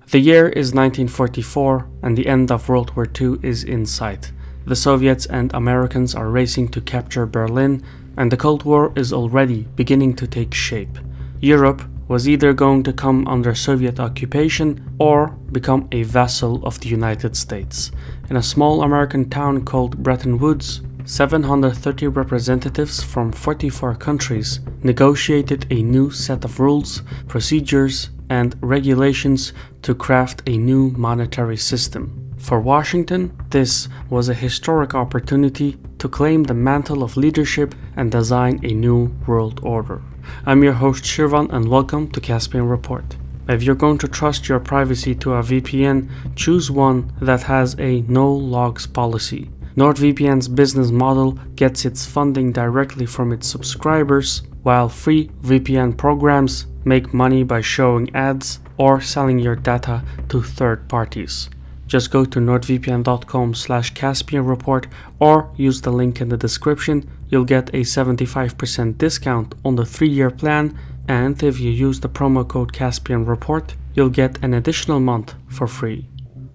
The year is 1944 and the end of World War II is in sight. The Soviets and Americans are racing to capture Berlin, and the Cold War is already beginning to take shape. Europe was either going to come under Soviet occupation or become a vassal of the United States. In a small American town called Bretton Woods, 730 representatives from 44 countries negotiated a new set of rules, procedures, and regulations to craft a new monetary system. For Washington, this was a historic opportunity to claim the mantle of leadership and design a new world order. I'm your host Shirvan and welcome to Caspian Report. If you're going to trust your privacy to a VPN, choose one that has a no logs policy. NordVPN's business model gets its funding directly from its subscribers, while free VPN programs make money by showing ads or selling your data to third parties. Just go to nordvpn.com/CaspianReport or use the link in the description. You'll get a 75% discount on the 3-year plan, and if you use the promo code CaspianReport, you'll get an additional month for free.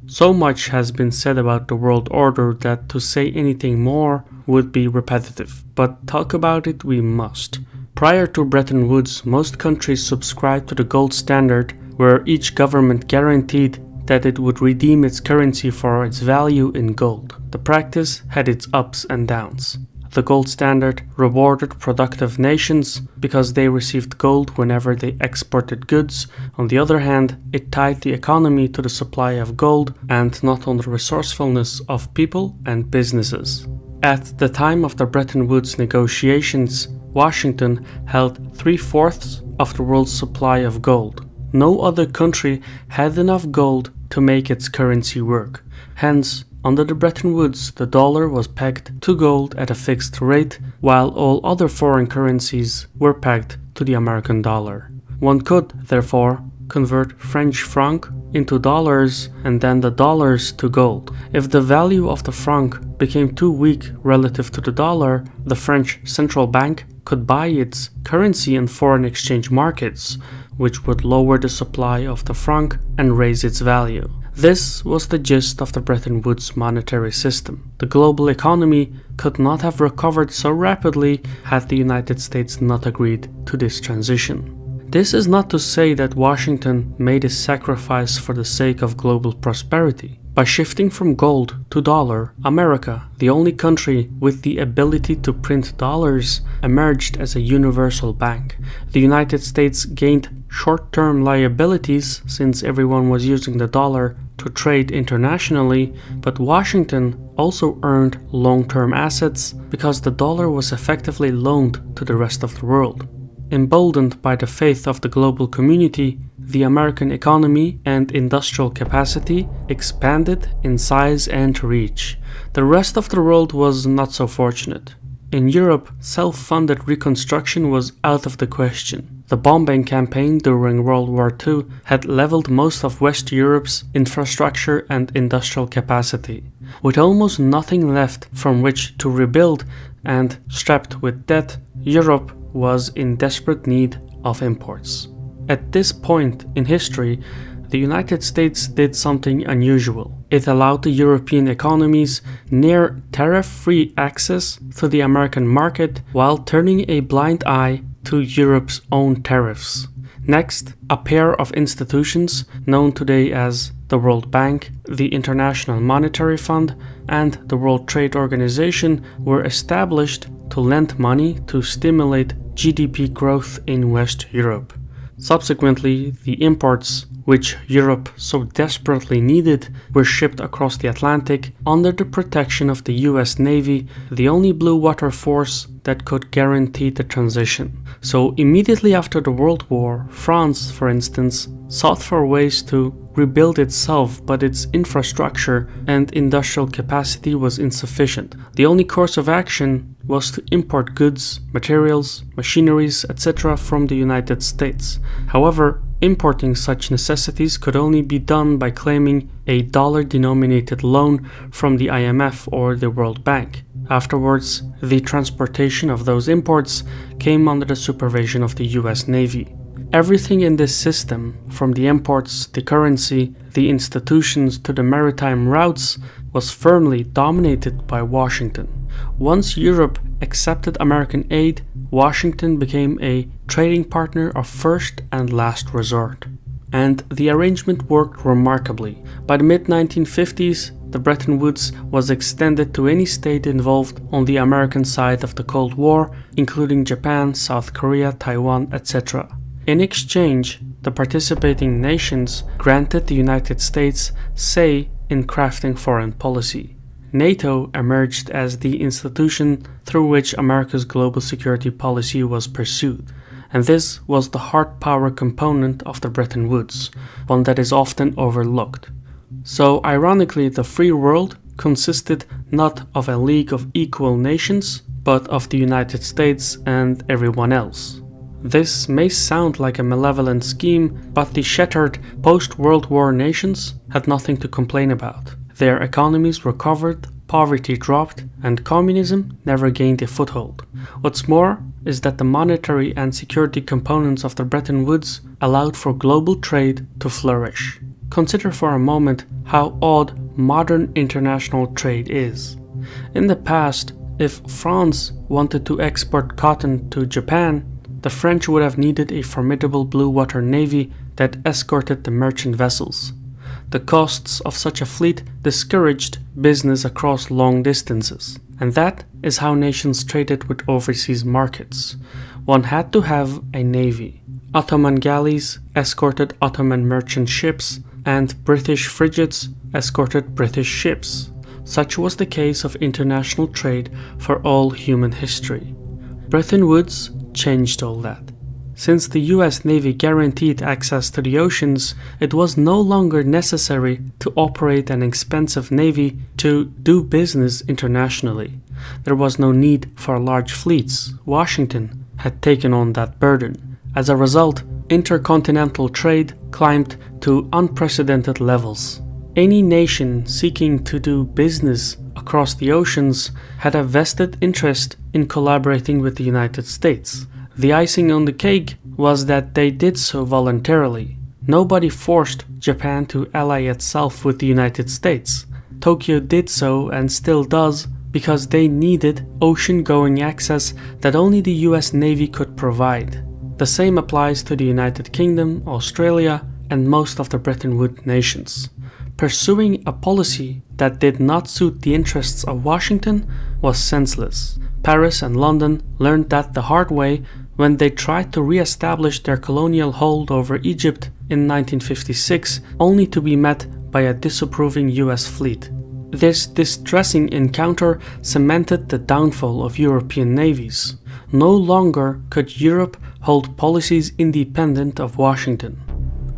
So much has been said about the world order that to say anything more would be repetitive, but talk about it we must. Prior to Bretton Woods, most countries subscribed to the gold standard, where each government guaranteed that it would redeem its currency for its value in gold. The practice had its ups and downs. The gold standard rewarded productive nations because they received gold whenever they exported goods. On the other hand, it tied the economy to the supply of gold and not on the resourcefulness of people and businesses. At the time of the Bretton Woods negotiations, Washington held 3/4 of the world's supply of gold. No other country had enough gold to make its currency work. Hence, under the Bretton Woods, the dollar was pegged to gold at a fixed rate, while all other foreign currencies were pegged to the American dollar. One could, therefore, convert French franc into dollars and then the dollars to gold. If the value of the franc became too weak relative to the dollar, the French central bank could buy its currency in foreign exchange markets, which would lower the supply of the franc and raise its value. This was the gist of the Bretton Woods monetary system. The global economy could not have recovered so rapidly had the United States not agreed to this transition. This is not to say that Washington made a sacrifice for the sake of global prosperity. By shifting from gold to dollar, America, the only country with the ability to print dollars, emerged as a universal bank. The United States gained short-term liabilities since everyone was using the dollar to trade internationally, but Washington also earned long-term assets because the dollar was effectively loaned to the rest of the world. Emboldened by the faith of the global community, the American economy and industrial capacity expanded in size and reach. The rest of the world was not so fortunate. In Europe, self-funded reconstruction was out of the question. The bombing campaign during World War II had leveled most of West Europe's infrastructure and industrial capacity. With almost nothing left from which to rebuild and strapped with debt, Europe was in desperate need of imports. At this point in history, the United States did something unusual. It allowed the European economies near tariff-free access to the American market while turning a blind eye to Europe's own tariffs. Next, a pair of institutions known today as the World Bank, the International Monetary Fund, and the World Trade Organization were established to lend money to stimulate GDP growth in West Europe. Subsequently, the imports, which Europe so desperately needed, were shipped across the Atlantic under the protection of the US Navy, the only blue water force that could guarantee the transition. So immediately after the World War, France, for instance, sought for ways to rebuild itself, but its infrastructure and industrial capacity was insufficient. The only course of action was to import goods, materials, machineries, etc. from the United States. However, importing such necessities could only be done by claiming a dollar-denominated loan from the IMF or the World Bank. Afterwards, the transportation of those imports came under the supervision of the US Navy. Everything in this system, from the imports, the currency, the institutions to the maritime routes, was firmly dominated by Washington. Once Europe accepted American aid, Washington became a trading partner of first and last resort. And the arrangement worked remarkably. By the mid-1950s, the Bretton Woods was extended to any state involved on the American side of the Cold War, including Japan, South Korea, Taiwan, etc. In exchange, the participating nations granted the United States say in crafting foreign policy. NATO emerged as the institution through which America's global security policy was pursued, and this was the hard power component of the Bretton Woods, one that is often overlooked. So ironically, the free world consisted not of a league of equal nations, but of the United States and everyone else. This may sound like a malevolent scheme, but the shattered post-World War nations had nothing to complain about. Their economies recovered, poverty dropped, and communism never gained a foothold. What's more is that the monetary and security components of the Bretton Woods allowed for global trade to flourish. Consider for a moment how odd modern international trade is. In the past, if France wanted to export cotton to Japan, the French would have needed a formidable blue water navy that escorted the merchant vessels. The costs of such a fleet discouraged business across long distances, and that is how nations traded with overseas markets. One had to have a navy. Ottoman galleys escorted Ottoman merchant ships, and British frigates escorted British ships. Such was the case of international trade for all human history. Bretton Woods changed all that. Since the US Navy guaranteed access to the oceans, it was no longer necessary to operate an expensive navy to do business internationally. There was no need for large fleets. Washington had taken on that burden. As a result, intercontinental trade climbed to unprecedented levels. Any nation seeking to do business across the oceans had a vested interest in collaborating with the United States. The icing on the cake was that they did so voluntarily. Nobody forced Japan to ally itself with the United States. Tokyo did so and still does because they needed ocean-going access that only the US Navy could provide. The same applies to the United Kingdom, Australia, and most of the Bretton Woods nations. Pursuing a policy that did not suit the interests of Washington was senseless. Paris and London learned that the hard way when they tried to re-establish their colonial hold over Egypt in 1956, only to be met by a disapproving US fleet. This distressing encounter cemented the downfall of European navies. No longer could Europe hold policies independent of Washington.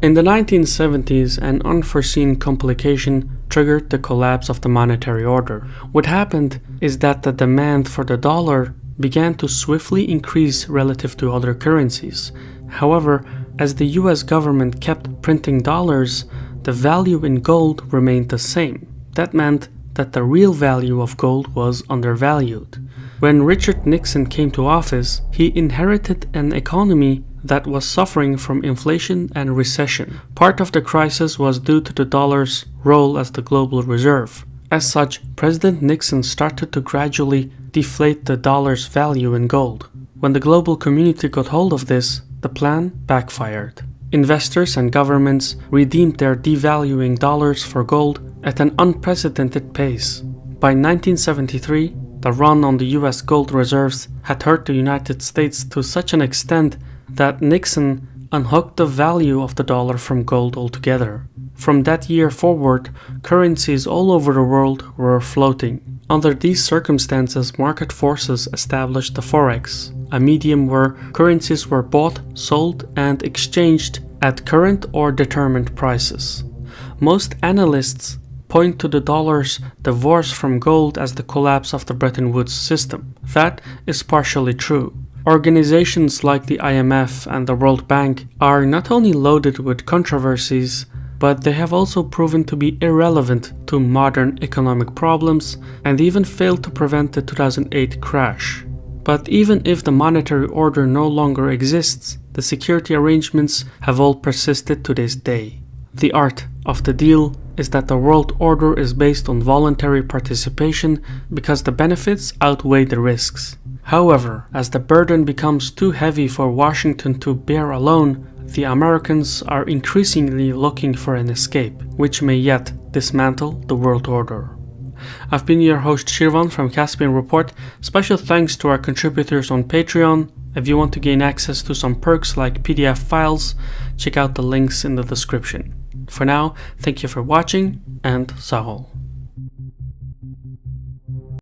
In the 1970s, an unforeseen complication triggered the collapse of the monetary order. What happened is that the demand for the dollar began to swiftly increase relative to other currencies. However, as the US government kept printing dollars, the value in gold remained the same. That meant that the real value of gold was undervalued. When Richard Nixon came to office, he inherited an economy that was suffering from inflation and recession. Part of the crisis was due to the dollar's role as the global reserve. As such, President Nixon started to gradually deflate the dollar's value in gold. When the global community got hold of this, the plan backfired. Investors and governments redeemed their devaluing dollars for gold at an unprecedented pace. By 1973, the run on the US gold reserves had hurt the United States to such an extent that Nixon unhooked the value of the dollar from gold altogether. From that year forward, currencies all over the world were floating. Under these circumstances, market forces established the forex, a medium where currencies were bought, sold, and exchanged at current or determined prices. Most analysts point to the dollar's divorce from gold as the collapse of the Bretton Woods system. That is partially true. Organizations like the IMF and the World Bank are not only loaded with controversies, but they have also proven to be irrelevant to modern economic problems and even failed to prevent the 2008 crash. But even if the monetary order no longer exists, the security arrangements have all persisted to this day. The art of the deal is that the world order is based on voluntary participation because the benefits outweigh the risks. However, as the burden becomes too heavy for Washington to bear alone, the Americans are increasingly looking for an escape, which may yet dismantle the world order. I've been your host Shirvan from Caspian Report. Special thanks to our contributors on Patreon. If you want to gain access to some perks like PDF files, check out the links in the description. For now, thank you for watching, and Sahol.